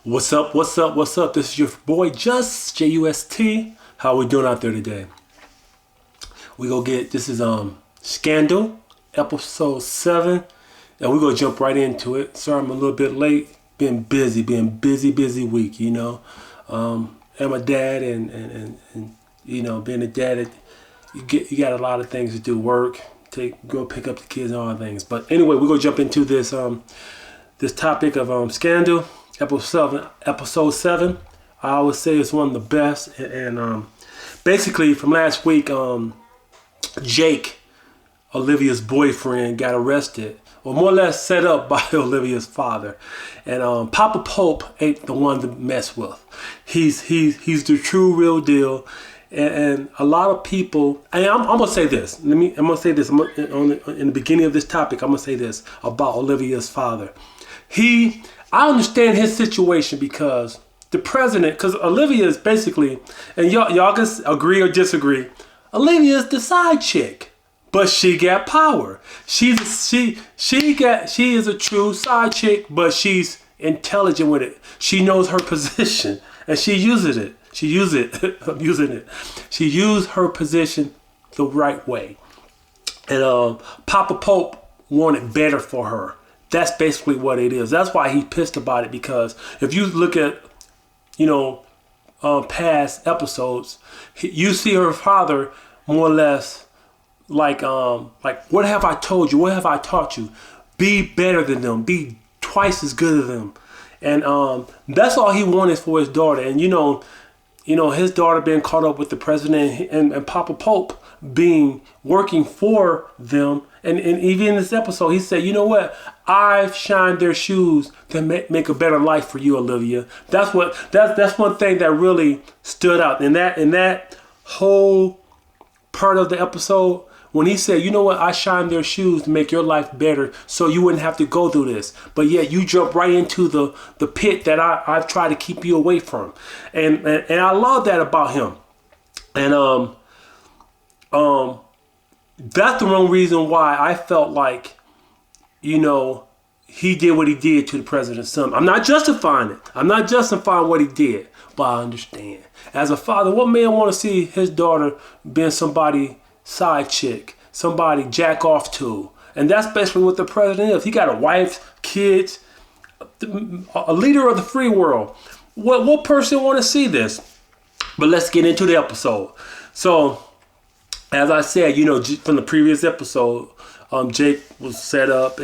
What's up? What's up? What's up? This is your boy Just JUST. How we doing out there today? We go get this is Scandal episode 7, and we gonna jump right into it. Sorry I'm a little bit late. Been busy week, you know. I'm a dad, and you know, being a dad, you got a lot of things to do. Work, go pick up the kids and all things. But anyway, we're gonna jump into this this topic of Scandal. Episode 7, I always say it's one of the best. And basically from last week, Jake, Olivia's boyfriend, got arrested, or more or less set up by Olivia's father. And Papa Pope ain't the one to mess with. He's the true real deal. And a lot of people, and I'm gonna say this. I'm gonna say this in the beginning of this topic. I'm gonna say this about Olivia's father. I understand his situation because the president, because Olivia is basically, and y'all can agree or disagree, Olivia is the side chick, but she got power. She is a true side chick, but she's intelligent with it. She knows her position and she uses it. I'm using it. She used her position the right way. And Papa Pope wanted better for her. That's basically what it is. That's why he's pissed about it, because if you look at, you know, past episodes, you see her father more or less like what have I told you? What have I taught you? Be better than them. Be twice as good as them. And that's all he wanted for his daughter. And you know, his daughter being caught up with the president and Papa Pope working for them. And even in this episode, he said, you know what? I've shined their shoes to make a better life for you, Olivia. That's one thing that really stood out. In that whole part of the episode, when he said, you know what? I shined their shoes to make your life better so you wouldn't have to go through this. But yet you jump right into the pit that I've tried to keep you away from. And I love that about him. And that's the wrong reason why I felt like, you know, he did what he did to the president's son. I'm not justifying it. I'm not justifying what he did, but I understand. As a father, what man want to see his daughter being somebody's side chick, somebody jack off to? And that's basically what the president is. He got a wife, kids, a leader of the free world. What person want to see this? But let's get into the episode. So, as I said, you know, from the previous episode, Jake was set up,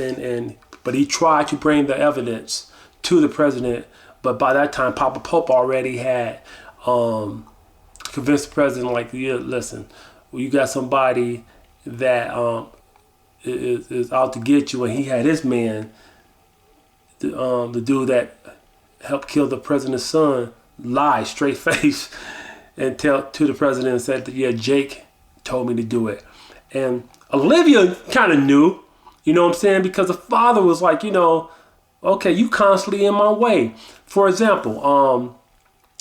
but he tried to bring the evidence to the president. But by that time, Papa Pope already had convinced the president, like, yeah, listen, you got somebody that is out to get you, and he had his man, the dude that helped kill the president's son, lie straight face and tell to the president and said that, yeah, Jake told me to do it. And Olivia kind of knew, you know what I'm saying, because the father was like, you know, okay, you constantly in my way. For example,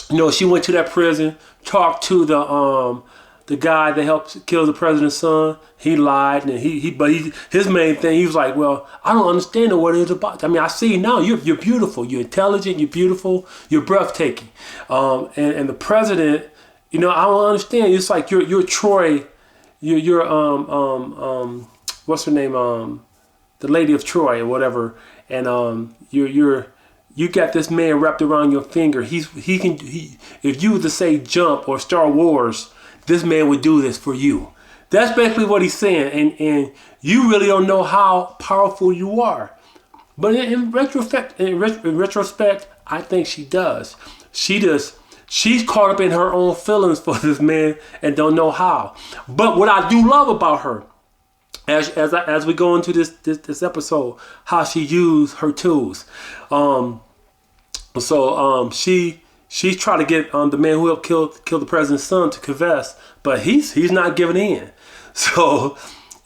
you know, she went to that prison, talked to the guy that helped kill the president's son. He lied, and his main thing, he was like, well, I don't understand what it's about. I mean, I see now you're beautiful, you're intelligent, you're beautiful, you're breathtaking. And the president, you know, I don't understand. It's like you're Troy. You're what's her name? The Lady of Troy or whatever. And you got this man wrapped around your finger. If you were to say jump or Star Wars, this man would do this for you. That's basically what he's saying. And you really don't know how powerful you are. But in retrospect, I think she does. She's caught up in her own feelings for this man and don't know how. But what I do love about her, as we go into this episode, how she used her tools. She's trying to get the man who helped kill the president's son to confess, but he's not giving in. So,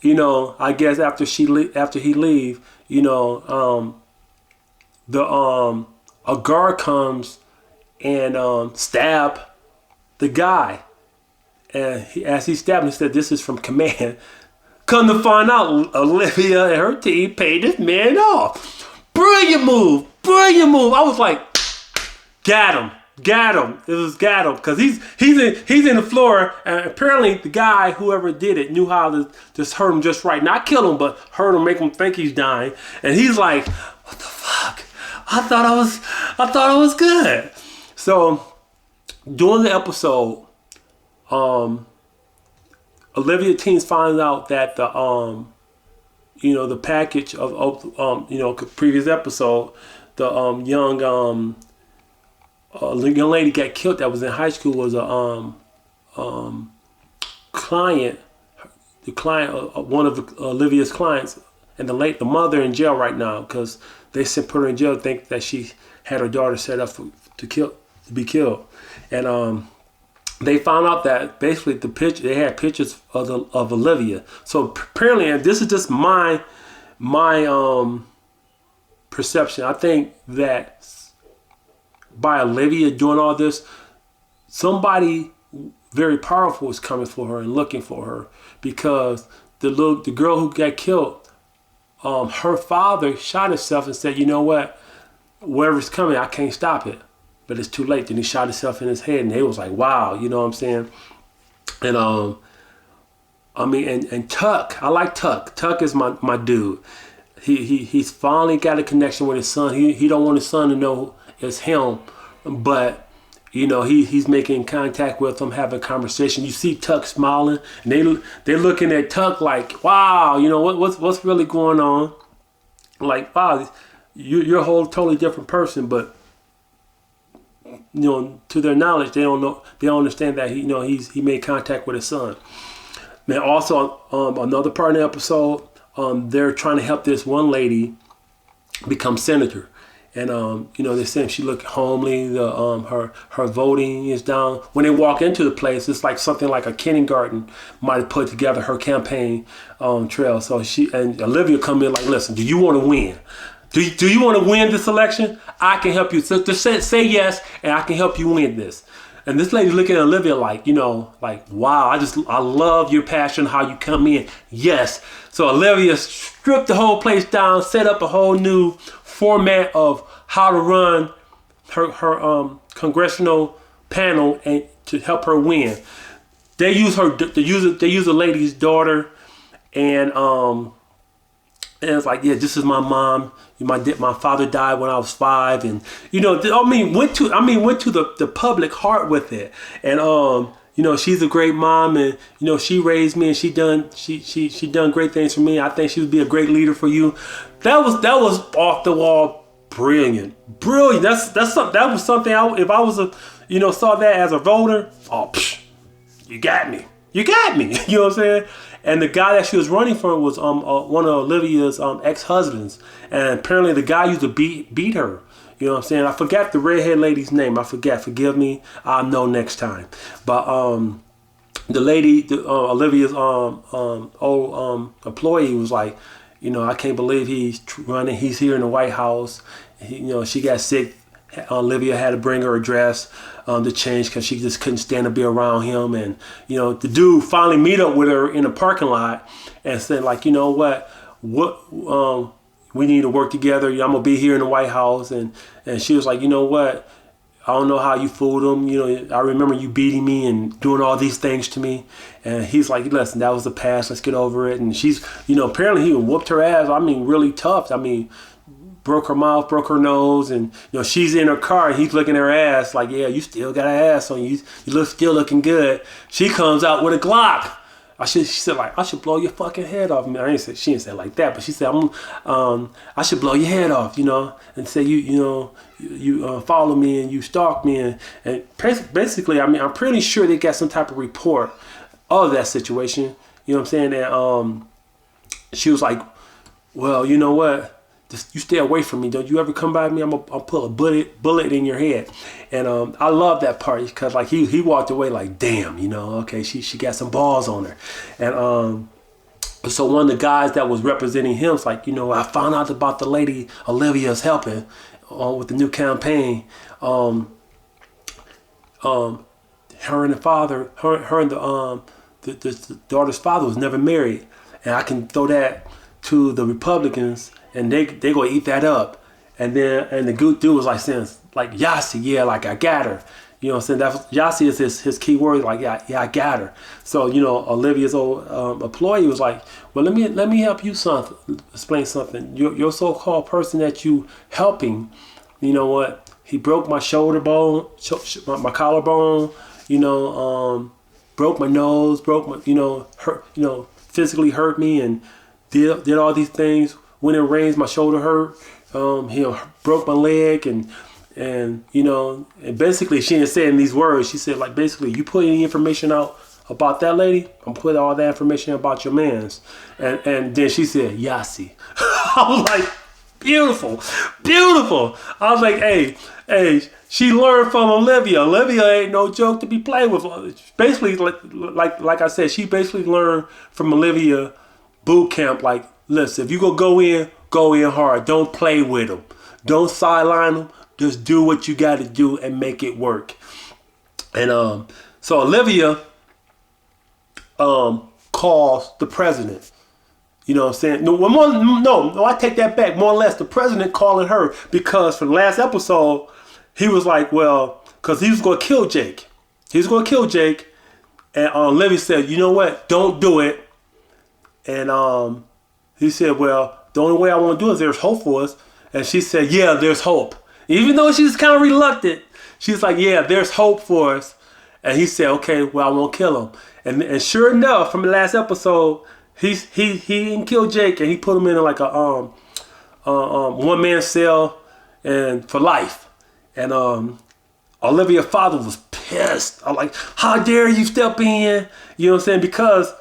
you know, I guess after he leave, you know, a guard comes and stab the guy. And as he stabbed him, he said, "This is from command." Come to find out, Olivia and her team paid this man off. Brilliant move. I was like, Got him. Got him. It was got him because he's in the floor, and apparently the guy, whoever did it, knew how to just hurt him just right. Not kill him, but hurt him, make him think he's dying. And he's like, "What the fuck? I thought I was good." So during the episode, Olivia Teens finds out that the the package of previous episode, the young lady got killed that was in high school was a client, one of Olivia's clients, and the mother in jail right now because they put her in jail, think that she had her daughter set up to be killed, and they found out that basically they had pictures of Olivia. So apparently, and this is just my perception, I think that by Olivia doing all this, somebody very powerful is coming for her and looking for her, because the girl who got killed, her father shot himself and said, "You know what? Whatever's coming, I can't stop it." But it's too late. Then he shot himself in his head, and they was like, "Wow," you know what I'm saying? And and Tuck, I like Tuck. Tuck is my dude. He's finally got a connection with his son. He don't want his son to know it's him, but he's making contact with him, having a conversation. You see Tuck smiling, and they're looking at Tuck like, "Wow, what's really going on?" Like, "Wow, you're a whole totally different person," but to their knowledge, they don't know. They don't understand that he made contact with his son. Now, also another part of the episode, they're trying to help this one lady become senator, and they're saying she looked homely. Her voting is down. When they walk into the place, it's like something like a kindergarten might have put together her campaign trail. So she and Olivia come in like, "Listen, do you want to win? Do you want to win this election? I can help you. So just say yes, and I can help you win this." And this lady looking at Olivia like, "Wow, I love your passion, how you come in." Yes. So Olivia stripped the whole place down, set up a whole new format of how to run her congressional panel and to help her win. They use a lady's daughter, and it's like, "Yeah, this is my mom. My father died when I was 5," and went to the public heart with it, and she's a great mom, and she raised me, and she done great things for me. I think she would be a great leader for you. That was off the wall, brilliant. That was something. If I was saw that as a voter, you got me. You know what I'm saying? And the guy that she was running for was one of Olivia's ex-husbands, and apparently the guy used to beat her. You know what I'm saying? I forgot the redhead lady's name. I forget. Forgive me. I'll know next time. But the lady, Olivia's old employee, was like, "I can't believe he's running. He's here in the White House." She got sick. Olivia had to bring her a dress to change because she just couldn't stand to be around him. And the dude finally meet up with her in a parking lot and said, like, "You know what we need to work together. I'm gonna be here in the White House." And she was like, "You know what? I don't know how you fooled him. I remember you beating me and doing all these things to me." And he's like, "Listen, that was the past. Let's get over it." And she's, apparently he whooped her ass. I mean, really tough. I mean, broke her mouth, broke her nose, and she's in her car and he's looking at her ass like, "Yeah, you still got an ass on you. You still looking good." She comes out with a Glock. She said, like, "I should blow your fucking head off." She didn't say it like that, but she said, "I should blow your head off, and say you follow me and you stalk me." And basically, I'm pretty sure they got some type of report of that situation. You know what I'm saying? And she was like, "Well, you know what? Just, you stay away from me. Don't you ever come by me. I'll pull a bullet in your head." And I love that part because like he walked away like, "Damn, okay, she got some balls on her." And so one of the guys that was representing him was like, "I found out about the lady Olivia's helping with the new campaign. Her and the father, her and the daughter's father was never married, and I can throw that to the Republicans, and they gonna eat that up." And the good dude was like saying, like, Yasi, yeah, like I got her. You know what I'm saying? That's Yasi is his key word, like, yeah, I got her. So, you know, Olivia's old employee was like, well, let me help you explain something. Your so-called person that you helping, you know what? He broke my shoulder bone, my collarbone, you know, broke my nose, broke my, you know, hurt, you know, physically hurt me and did all these things. When it rains, my shoulder hurt. He broke my leg and you know, and basically she didn't say in these words. She said, like, basically, you put any information out about that lady, I'm put all that information about your man's. And then she said, Yasi. I was like, beautiful, beautiful. I was like, hey, she learned from Olivia. Olivia ain't no joke to be played with. Basically, like I said, she basically learned from Olivia boot camp. Like, listen, if you go in hard. Don't play with them. Don't sideline them. Just do what you got to do and make it work. And so Olivia calls the president. You know what I'm saying? No, I take that back. More or less, the president calling her because for the last episode, he was like, well, because he was going to kill Jake. He was going to kill Jake. And Olivia said, you know what? Don't do it. And he said, well, the only way I want to do it is there's hope for us. And she said, yeah, there's hope. Even though she's kind of reluctant, she's like, yeah, there's hope for us. And he said, okay, well, I won't kill him. And sure enough, from the last episode, he didn't kill Jake, and he put him in like a one-man cell and for life. And Olivia's father was pissed. I'm like, how dare you step in? You know what I'm saying? Because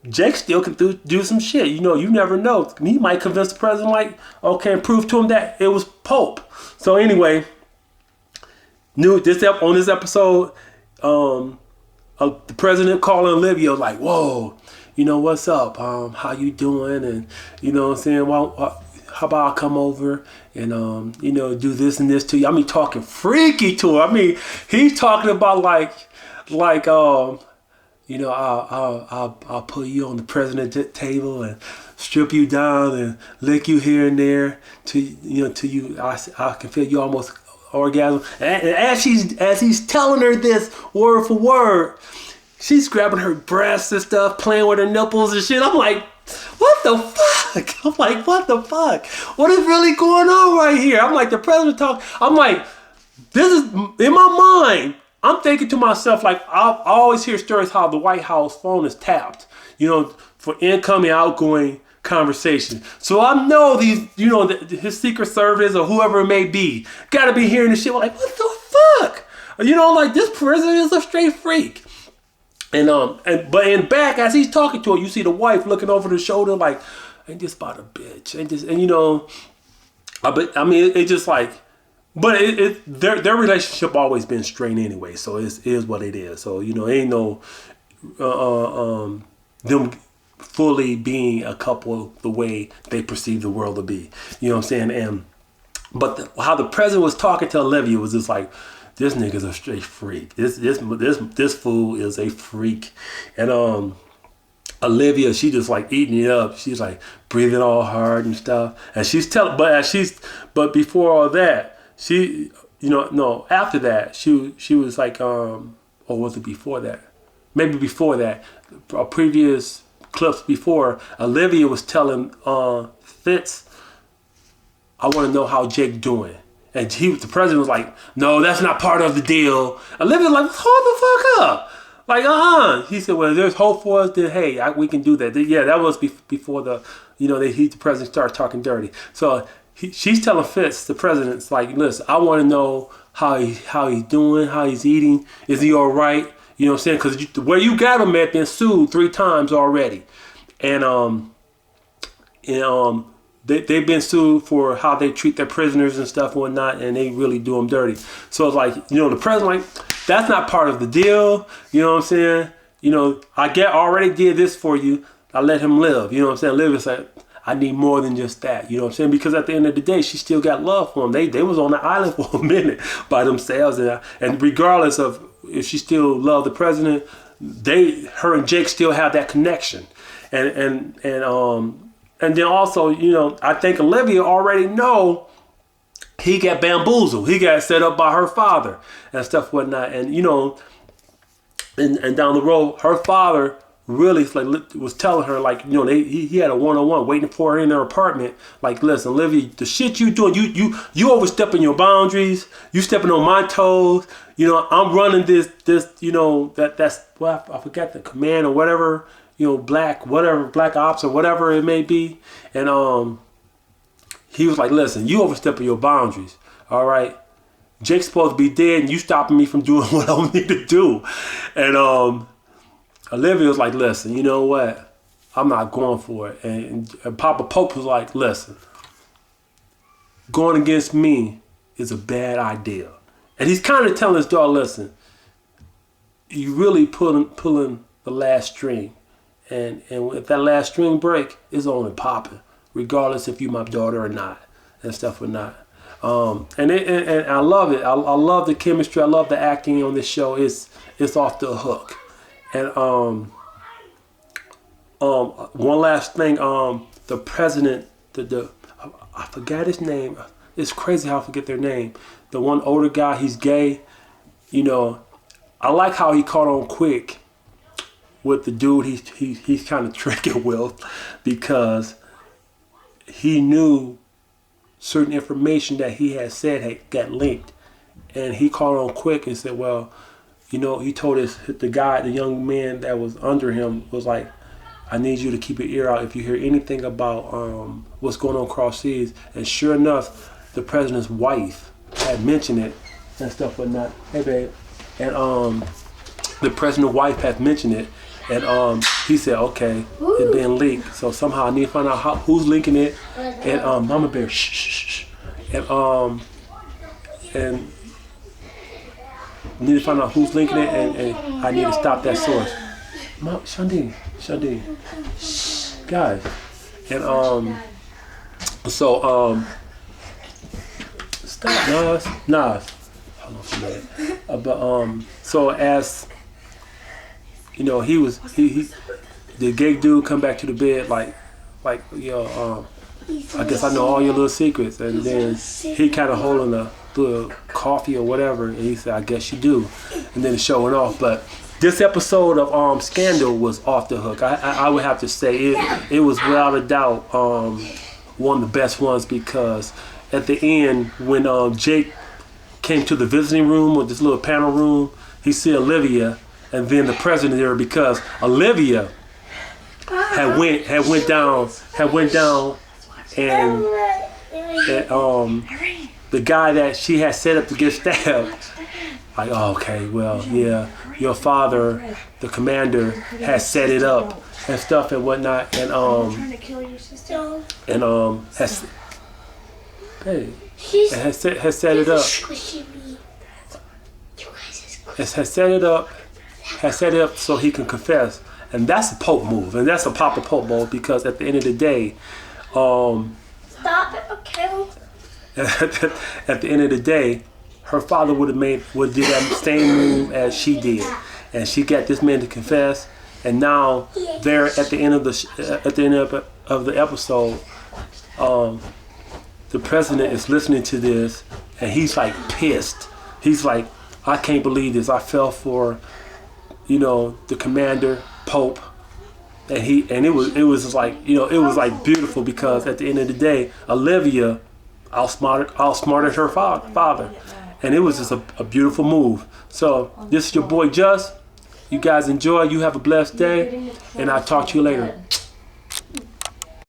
Jake still can do some shit. You know, you never know. He might convince the president, like, okay, and prove to him that it was Pope. So anyway, on this episode, the president calling Olivia like, whoa, you know, what's up? How you doing? And you know what I'm saying? Well, how about I come over and you know, do this and this to you? I mean, talking freaky to her. I mean, he's talking about like you know, I'll put you on the president's table and strip you down and lick you here and there till you I can feel you almost orgasm. And as he's telling her this word for word, she's grabbing her breasts and stuff, playing with her nipples and shit. I'm like, what the fuck? I'm like, what the fuck? What is really going on right here? I'm like, the president talk. I'm like, this is in my mind. I'm thinking to myself, like, I always hear stories how the White House phone is tapped, you know, for incoming, outgoing conversation. So I know these, you know, his Secret Service or whoever it may be, got to be hearing this shit. Like, what the fuck? You know, like, this president is a straight freak. But in back, as he's talking to her, you see the wife looking over the shoulder, like, ain't this about a bitch? And you know, I mean, it just like. But their relationship always been strained anyway, so it is what it is. So, you know, ain't no them fully being a couple the way they perceive the world to be. You know what I'm saying? But how the president was talking to Olivia was just like, this nigga's a straight freak. This fool is a freak. And Olivia, she just like eating it up. She's like breathing all hard and stuff. And but before all that. She, you know, no, after that, she was like, or was it before that? Maybe before that. Previous clips before, Olivia was telling Fitz, I want to know how Jake doing. And the president was like, no, that's not part of the deal. Olivia like, hold the fuck up. Like, He said, well, there's hope for us. Then, hey, we can do that. Yeah, that was before the president started talking dirty. So, she's telling Fitz, the president's like, listen, I want to know how he's doing, how he's eating. Is he all right? You know what I'm saying? Because where you got him at been sued 3 times already. And they've been sued for how they treat their prisoners and stuff and whatnot, and they really do them dirty. So it's like, you know, the president like, that's not part of the deal. You know what I'm saying? You know, I already did this for you. I let him live. You know what I'm saying? Live is like, I need more than just that, you know what I'm saying? Because at the end of the day, she still got love for him. They was on the island for a minute by themselves, and regardless of if she still loved the president, her and Jake still have that connection, and then also, you know, I think Olivia already know he got bamboozled. He got set up by her father and stuff, whatnot. And you know, and down the road, her father really like was telling her, like, you know, he had a one-on-one waiting for her in her apartment. Like, listen, Olivia, the shit you doing, you overstepping your boundaries. You stepping on my toes. You know, I'm running this, you know, that's well, I forgot the command or whatever. You know, black ops or whatever it may be. And he was like, listen, you overstepping your boundaries. All right. Jake's supposed to be dead and you stopping me from doing what I need to do. And Olivia was like, listen, you know what? I'm not going for it. And Papa Pope was like, listen, going against me is a bad idea. And he's kind of telling his daughter, listen, you really pulling the last string. And if that last string break, it's only popping, regardless if you my daughter or not, and stuff or not. And I love it. I love the chemistry. I love the acting on this show. It's off the hook. And one last thing. The president, I forgot his name. It's crazy how I forget their name. The one older guy, he's gay. You know, I like how he caught on quick with the dude he's kind of tricking with, because he knew certain information that he had said had got linked, and he caught on quick and said, well, you know, he told the young man that was under him was like, I need you to keep your ear out if you hear anything about what's going on across seas. And sure enough, the president's wife had mentioned it and stuff, but not, hey babe, and the president's wife had mentioned it, and he said, okay, it's been leaked, so somehow I need to find out who's linking it. And Mama Bear, shh. And need to find out who's linking it, and I need to stop that source. Mom, Shandi, guys. And so stop, Nas. Hold on for a minute. But so as you know, he the gay dude come back to the bed like yo, I guess I know all your little secrets, and then he kind of holding a little coffee or whatever, and he said, I guess you do, and then showing off. But this episode of Scandal was off the hook. I would have to say it was without a doubt one of the best ones, because at the end when Jake came to the visiting room, or this little panel room, he see Olivia and then the president there, because Olivia had went down and the guy that she had set up to get stabbed, like, oh, okay, well, yeah, your father, the commander, has set it up and stuff and whatnot, and has set it up. Has set it up so he can confess. And that's a Pope move, and that's a Papa Pope move, because at the end of the day, stop it, okay? At the end of the day, her father would did that same move as she did, and she got this man to confess. And now they're at the end of the episode, the president is listening to this, and he's like pissed. He's like, I can't believe this. I fell for, you know, the commander, Pope, and it was like, you know, it was like beautiful, because at the end of the day, Olivia outsmarted her father, and it was just a beautiful move. So this is your boy Just. You guys enjoy. You have a blessed day, and I'll talk to you later.